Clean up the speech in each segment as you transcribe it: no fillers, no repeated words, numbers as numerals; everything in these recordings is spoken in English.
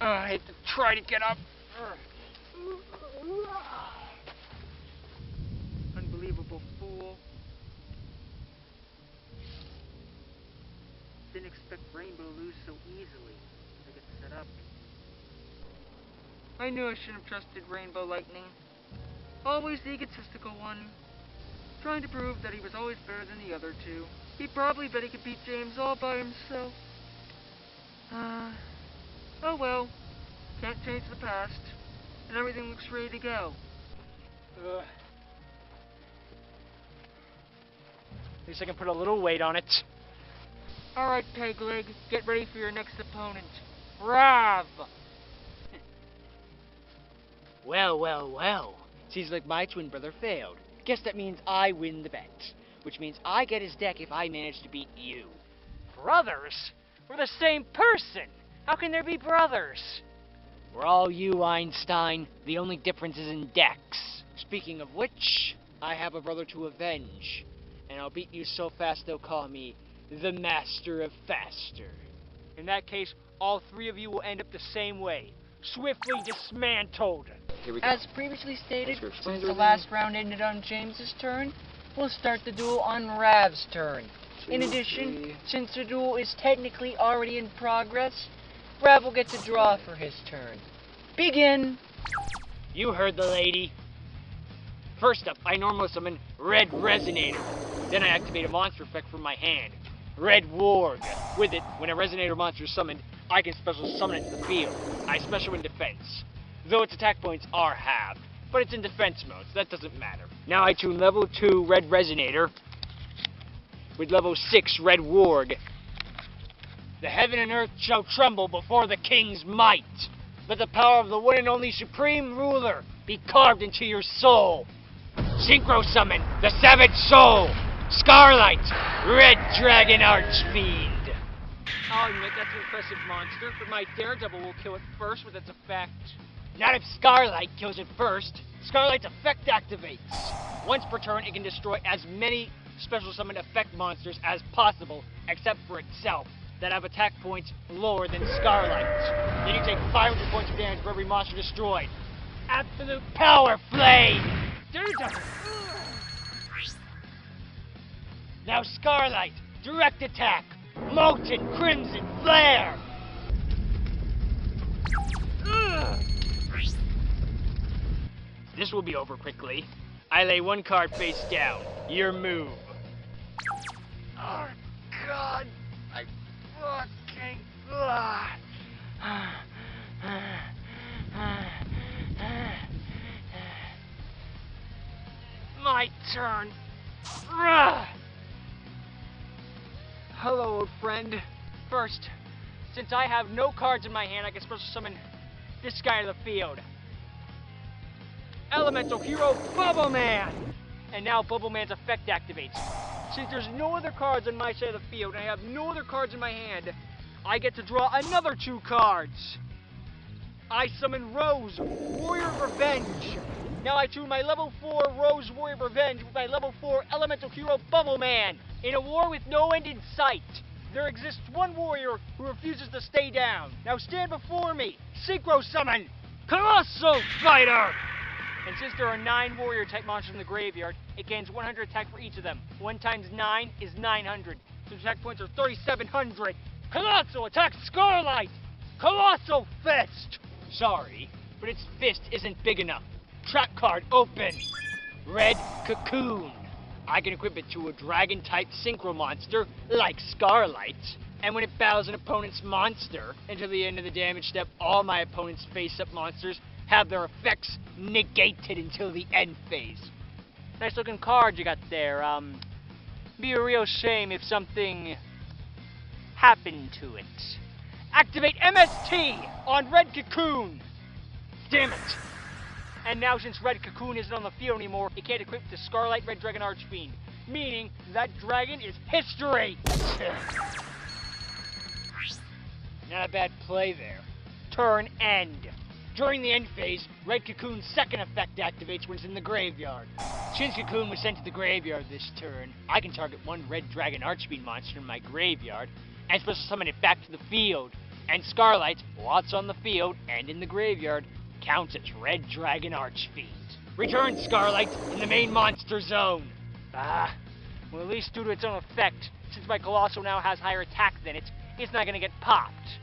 I hate to try to get up. Unbelievable fool. Didn't expect Rainbow to lose so easily to get set up. I knew I shouldn't have trusted Rainbow Lightning. Always the egotistical one. Trying to prove that he was always better than the other two. He probably bet he could beat James all by himself. Oh well. Can't change the past. And everything looks ready to go. At least I can put a little weight on it. Alright, Pegleg. Get ready for your next opponent. Rav! Well. Seems like my twin brother failed. Guess that means I win the bet. Which means I get his deck if I manage to beat you. Brothers? We're the same person! How can there be brothers? We're all you, Einstein. The only difference is in decks. Speaking of which, I have a brother to avenge. And I'll beat you so fast they'll call me the Master of Faster. In that case, all three of you will end up the same way. Swiftly dismantled. As previously stated, since the last round ended on James's turn, we'll start the duel on Rav's turn. In addition, since the duel is technically already in progress, Rav will get to draw for his turn. Begin! You heard the lady. First up, I normally summon Red Resonator. Then I activate a monster effect from my hand, Red Warg. With it, when a Resonator monster is summoned, I can special summon it to the field. I special in defense. Though its attack points are halved, but it's in defense mode, so that doesn't matter. Now I tune level 2 Red Resonator with level 6 Red Warg. The heaven and earth shall tremble before the king's might. Let the power of the one and only supreme ruler be carved into your soul. Synchro summon the Savage Soul, Scarlight, Red Dragon Archfiend. I'll admit that's an impressive monster, but my Daredevil will kill it first with its effect. Not if Scarlight kills it first. Scarlight's effect activates. Once per turn, it can destroy as many special summon effect monsters as possible, except for itself, that have attack points lower than Scarlight's. Then you take 500 points of damage for every monster destroyed. Absolute power flame! Now Scarlight, direct attack, Molten Crimson Flare! This will be over quickly. I lay one card face down. Your move. Oh, God. I fucking... My turn. Hello, old friend. First, since I have no cards in my hand, I can special summon this guy to the field. Elemental Hero Bubble Man! And now Bubble Man's effect activates. Since there's no other cards on my side of the field, and I have no other cards in my hand, I get to draw another 2 cards. I summon Rose, Warrior of Revenge. Now I tune my level 4 Rose, Warrior of Revenge with my level 4 Elemental Hero Bubble Man. In a war with no end in sight, there exists one warrior who refuses to stay down. Now stand before me, Synchro Summon, Colossal Fighter! And since there are 9 warrior type monsters in the graveyard, it gains 100 attack for each of them. 1 times 9 is 900. So attack points are 3,700. Colossal attack Scarlight! Colossal Fist! Sorry, but its fist isn't big enough. Trap card open. Red Cocoon. I can equip it to a dragon type synchro monster like Scarlight. And when it battles an opponent's monster, until the end of the damage step, all my opponent's face-up monsters have their effects negated until the end phase. Nice looking card you got there. Be a real shame if something happened to it. Activate MST on Red Cocoon! Damn it! And now since Red Cocoon isn't on the field anymore, it can't equip the Scarlight Red Dragon Archfiend. Meaning, that dragon is history! Not a bad play there. Turn end. During the end phase, Red Cocoon's second effect activates when it's in the graveyard. Since Cocoon was sent to the graveyard this turn, I can target one Red Dragon Archfiend monster in my graveyard and special summon it back to the field. And Scarlight, lots on the field and in the graveyard, counts as Red Dragon Archfiend. Return Scarlight in the main monster zone. Well, at least due to its own effect, since my Colossal now has higher attack than it, it's not gonna get popped.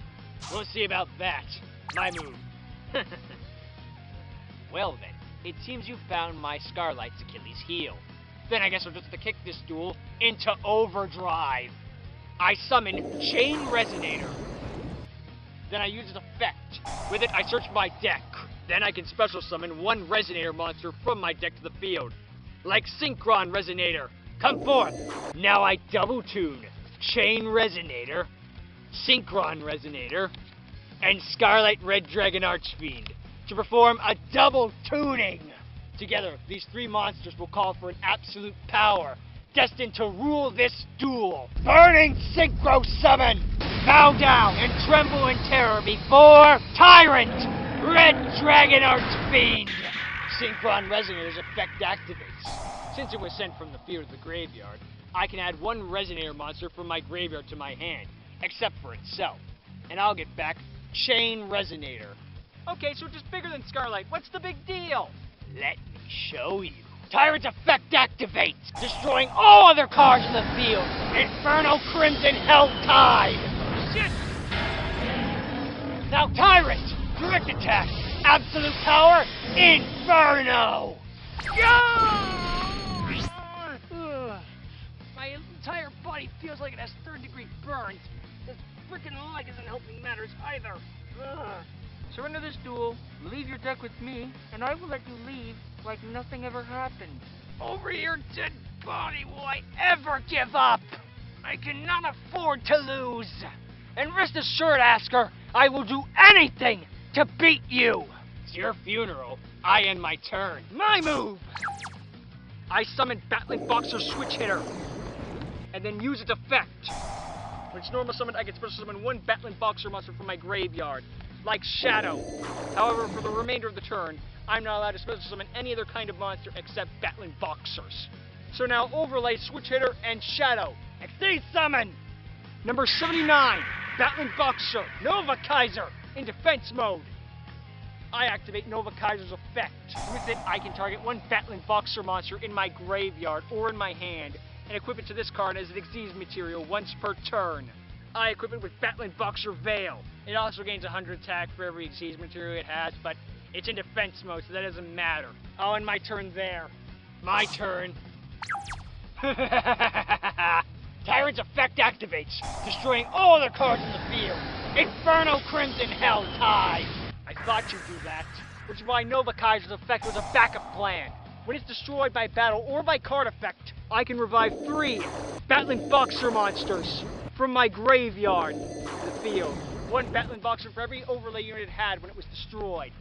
We'll see about that. My move. Well then, it seems you found my Scarlight's Achilles heel. Then I guess I'll just have to kick this duel into overdrive. I summon Chain Resonator. Then I use its effect. With it, I search my deck. Then I can special summon one Resonator monster from my deck to the field. Like Synchron Resonator. Come forth! Now I double tune Chain Resonator, Synchron Resonator, and Scarlight Red Dragon Archfiend to perform a double tuning! Together, these three monsters will call for an absolute power, destined to rule this duel. Burning Synchro Summon! Bow down and tremble in terror before Tyrant Red Dragon Archfiend! Synchron Resonator's effect activates. Since it was sent from the field to the graveyard, I can add one Resonator monster from my graveyard to my hand, except for itself. And I'll get back Chain Resonator. Okay, so just bigger than Scarlight. What's the big deal? Let me show you. Tyrant's effect activates, destroying all other cards in the field. Inferno Crimson Hell Tide. Shit! Now Tyrant, direct attack, absolute power, Inferno. My entire body feels like it has third-degree burns. This freaking leg isn't helping matters either. Surrender this duel, leave your deck with me, and I will let you leave like nothing ever happened. Over your dead body will I ever give up! I cannot afford to lose! And rest assured, Asker, I will do anything to beat you! It's your funeral. I end my turn. My move! I summon Battling Boxer Switch Hitter, and then use its effect. When it's normal summoned, I can special summon one Battling Boxer monster from my graveyard, like Shadow. However, for the remainder of the turn, I'm not allowed to special summon any other kind of monster except Battling Boxers. So now overlay Switch Hitter and Shadow. Exceed Summon! Number 79, Battling Boxer, Nova Kaiser, in defense mode. I activate Nova Kaiser's effect. With it, I can target one Battling Boxer monster in my graveyard or in my hand, and equip it to this card as an Xyz material once per turn. I equip it with Battling Boxer Veil. It also gains 100 attack for every Xyz material it has, but it's in defense mode, so that doesn't matter. I'll end my turn there. My turn. Tyrant's effect activates, destroying all other cards in the field. Inferno Crimson Hell Tide. I thought you'd do that, which is why Nova Kaiser's effect was a backup plan. When it's destroyed by battle or by card effect, I can revive 3 Battling Boxer monsters from my graveyard to the field. One Battling Boxer for every overlay unit it had when it was destroyed.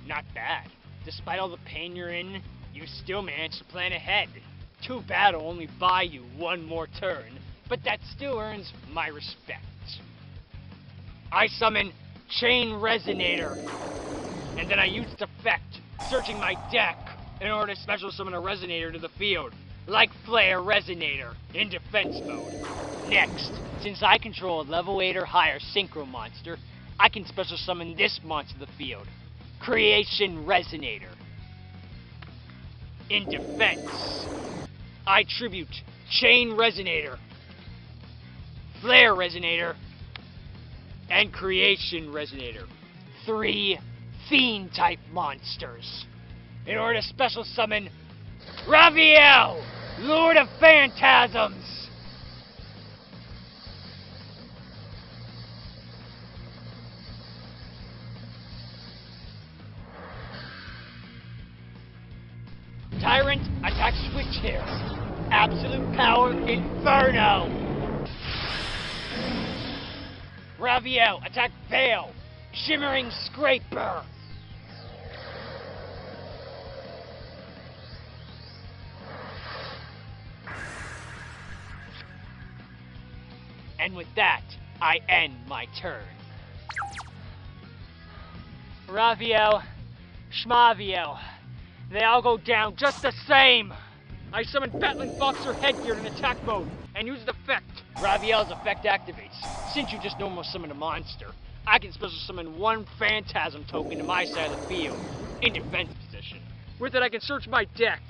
Not bad. Despite all the pain you're in, you still managed to plan ahead. Too bad I'll only buy you one more turn, but that still earns my respect. I summon Chain Resonator, and then I use its effect, searching my deck in order to special summon a Resonator to the field, like Flare Resonator, in defense mode. Next, since I control a level 8 or higher Synchro monster, I can special summon this monster to the field, Creation Resonator. In defense, I tribute Chain Resonator, Flare Resonator, and Creation Resonator. 3 Fiend-type monsters. In order to special summon Raviel, Lord of Phantasms! Tyrant, attack Switch Hitter. Absolute power, Inferno! Raviel, attack Veil. Shimmering Scraper. And with that, I end my turn. Raviel, Schmaviel, they all go down just the same. I summon Battling Boxer Headgear in attack mode and use its effect. Raviel's effect activates, Since you just normal summon a monster, I can special summon one Phantasm token to my side of the field, in defense position. With it, I can search my deck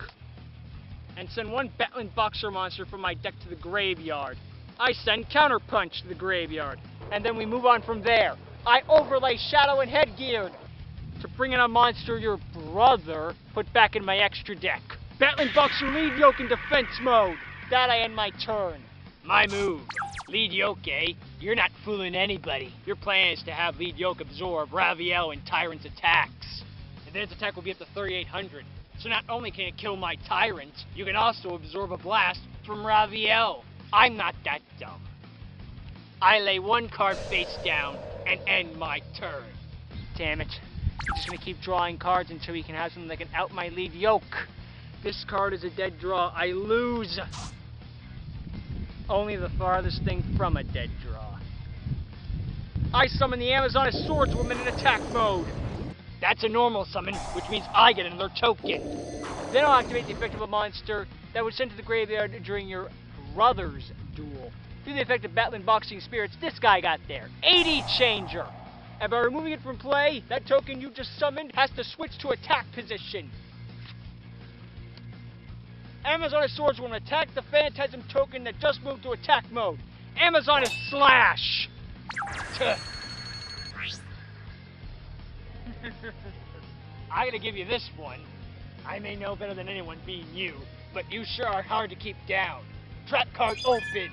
and send one Battling Boxer monster from my deck to the graveyard. I send Counterpunch to the graveyard, and then we move on from there. I overlay Shadow and Headgear to bring in a monster your brother put back in my extra deck. Battling Boxer Lead Yoke in defense mode. That I end my turn. My move. Lead Yoke, eh? You're not fooling anybody. Your plan is to have Lead Yoke absorb Raviel and Tyrant's attacks. And then its attack will be up to 3,800. So not only can it kill my Tyrant, you can also absorb a blast from Raviel. I'm not that dumb. I lay one card face down and end my turn. Damn it. I'm just gonna keep drawing cards until we can have something that can out my Lead Yoke. This card is a dead draw. I lose. Only the farthest thing from a dead draw. I summon the Amazonic Swordswoman in attack mode. That's a normal summon, which means I get another token. Then I'll activate the effect of a monster that was sent to the graveyard during your brother's duel. Through the effect of Battling Boxing Spirits, this guy got there. AD Changer. And by removing it from play, that token you just summoned has to switch to attack position. Amazonic Swordswoman, attack the Phantasm token that just moved to attack mode. Amazonic Slash! I gotta give you this one. I may know better than anyone being you, but you sure are hard to keep down. Trap card open.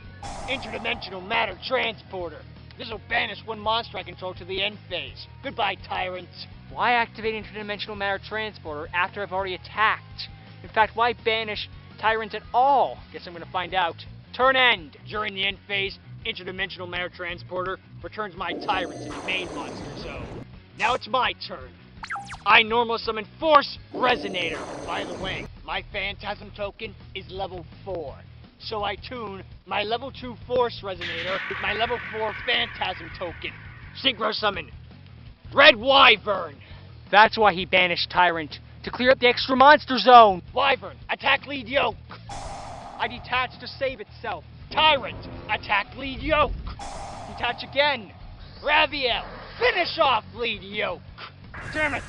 Interdimensional Matter Transporter. This will banish one monster I control to the end phase. Goodbye, Tyrant. Why activate Interdimensional Matter Transporter after I've already attacked? In fact, why banish Tyrant at all? Guess I'm gonna find out. Turn end. During the end phase, Interdimensional Matter Transporter returns my Tyrant to the main monster zone. Now it's my turn. I normal summon Force Resonator. By the way, my Phantasm token is level 4. So I tune my level 2 Force Resonator with my level 4 Phantasm token. Synchro summon Red Wyvern. That's why he banished Tyrant, to clear up the extra monster zone. Wyvern, attack Lead Yoke. I detach to save itself. Tyrant, attack Lead Yoke. Detach again. Raviel, finish off Lead Yoke. Damn it.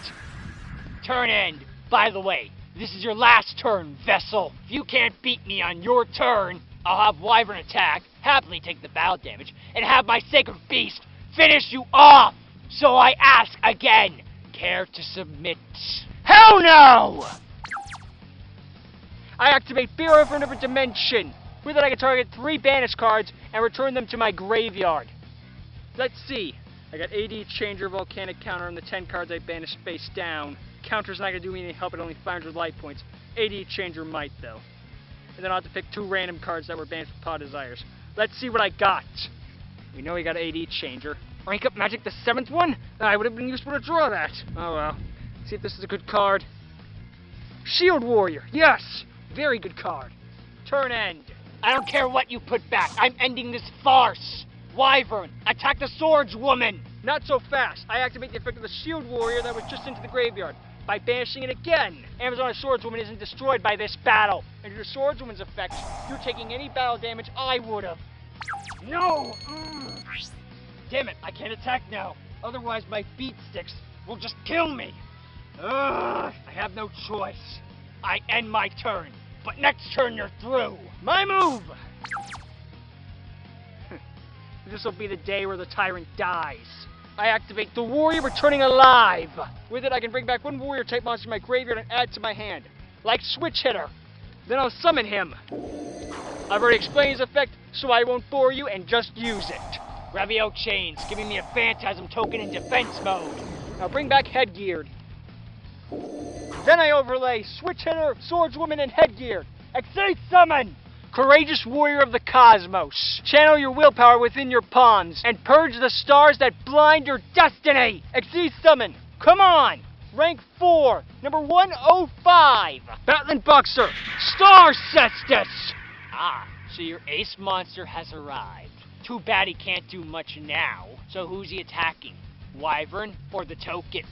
Turn end. By the way, this is your last turn, Vessel. If you can't beat me on your turn, I'll have Wyvern attack, happily take the battle damage, and have my Sacred Beast finish you off. So I ask again, care to submit? Hell no! I activate Fear of a Different Dimension. With it I can target 3 banish cards and return them to my graveyard. Let's see. I got AD Changer, Volcanic Counter, and the 10 cards I banished face down. Counter's not going to do me any help at only 500 life points. AD Changer might, though. And then I'll have to pick 2 random cards that were banished with Paw Desires. Let's see what I got. We know we got AD Changer. Rank up Magic, the 7th one? I would have been useful to draw that. Oh well. See if this is a good card. Shield Warrior, yes! Very good card. Turn end. I don't care what you put back. I'm ending this farce. Wyvern, attack the Swordswoman. Not so fast. I activate the effect of the Shield Warrior that was just into the graveyard. By banishing it again, Amazonic Swordswoman isn't destroyed by this battle. And due to Swordswoman's effect, you're taking any battle damage I would've. No! Damn it, I can't attack now. Otherwise my beat sticks will just kill me. I have no choice. I end my turn, but next turn you're through. My move! This'll be the day where the Tyrant dies. I activate the Warrior Returning Alive. With it, I can bring back 1 Warrior-type monster from my graveyard and add to my hand. Like Switch Hitter. Then I'll summon him. I've already explained his effect, so I won't bore you and just use it. Raviel Chains, giving me a Phantasm token in defense mode. Now bring back Headgear. Then I overlay Switch Hitter, Swordswoman, and Headgear. Exceed Summon! Courageous Warrior of the Cosmos. Channel your willpower within your palms and purge the stars that blind your destiny. Exceed Summon. Come on! Rank 4, number 105. Battling Boxer, Star Cestus. Ah, so your ace monster has arrived. Too bad he can't do much now. So who's he attacking? Wyvern or the token?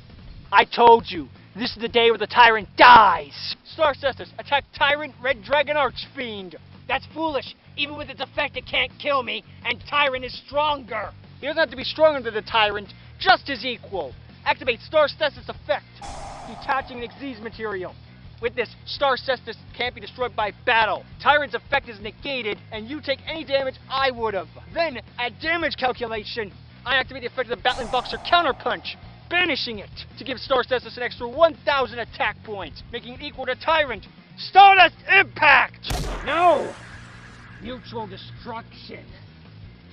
I told you, this is the day where the Tyrant dies. Star Cestus, attack Tyrant, Red Dragon Archfiend. That's foolish. Even with its effect, it can't kill me, and Tyrant is stronger. He doesn't have to be stronger than the Tyrant, just his equal. Activate Star Cestus effect, detaching an Xyz material. With this, Star Cestus can't be destroyed by battle. Tyrant's effect is negated, and you take any damage I would've. Then, at damage calculation, I activate the effect of the Battling Boxer Counterpunch, banishing it to give Star Cestus an extra 1,000 attack points, making it equal to Tyrant. Stardust Impact! No! Mutual destruction.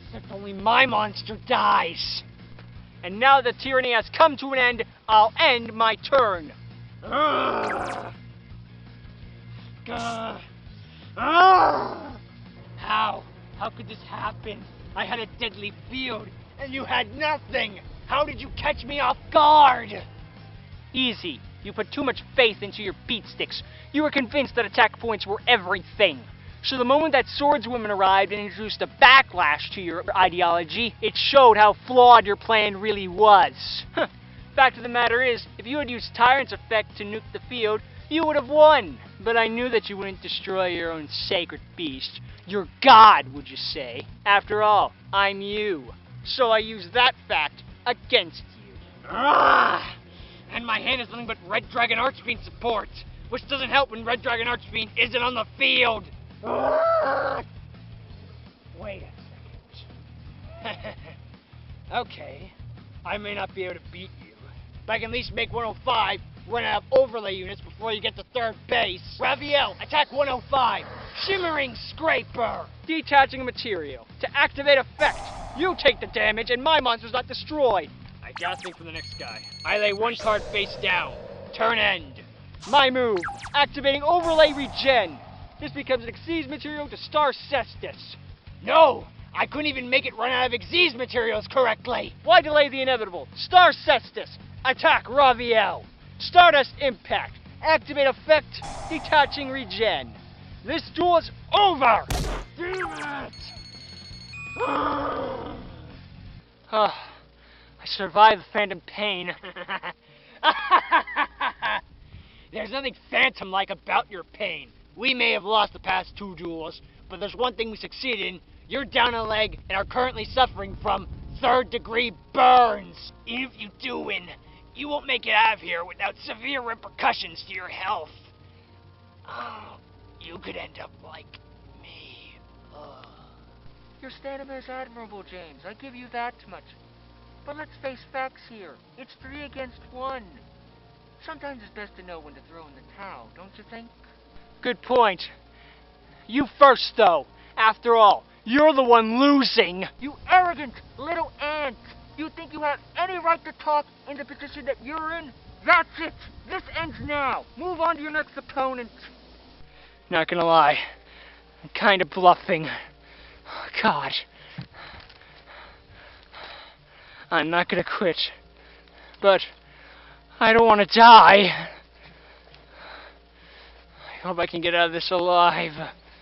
Except only my monster dies. And now that tyranny has come to an end, I'll end my turn. How? How could this happen? I had a deadly field, and you had nothing! How did you catch me off guard? Easy. You put too much faith into your beatsticks. You were convinced that attack points were everything. So the moment that swordswoman arrived and introduced a backlash to your ideology, it showed how flawed your plan really was. Fact of the matter is, if you had used Tyrant's effect to nuke the field, you would have won. But I knew that you wouldn't destroy your own sacred beast. Your god, would you say? After all, I'm you. So I used that fact against you. And my hand is nothing but Red Dragon Archfiend support, which doesn't help when Red Dragon Archfiend isn't on the field. Wait a second. Okay, I may not be able to beat you, but I can at least make 105 run out of overlay units before you get to third base. Raphael, attack 105. Shimmering Scraper. Detaching a material. To activate effect, you take the damage and my monster's not destroyed. I gotta think for the next guy. I lay one card face down. Turn end. My move, activating overlay regen. This becomes an Xyz material to Star Cestus. No! I couldn't even make it run out of Xyz materials correctly. Why delay the inevitable? Star Cestus. Attack Raviel. Stardust Impact. Activate effect, detaching regen. This duel is over! Damn it! I survived the phantom pain. There's nothing phantom-like about your pain. We may have lost the past 2 duels, but there's one thing we succeeded in. You're down a leg and are currently suffering from 3rd-degree burns. Even if you do win, you won't make it out of here without severe repercussions to your health. Oh, you could end up like me. Your stamina is admirable, James. I give you that much. But let's face facts here. It's 3 against 1. Sometimes it's best to know when to throw in the towel, don't you think? Good point. You first, though. After all, you're the one losing. You arrogant little ant! You think you have any right to talk in the position that you're in? That's it! This ends now! Move on to your next opponent! Not gonna lie. I'm kinda bluffing. God. I'm not gonna quit. But I don't want to die. I hope I can get out of this alive.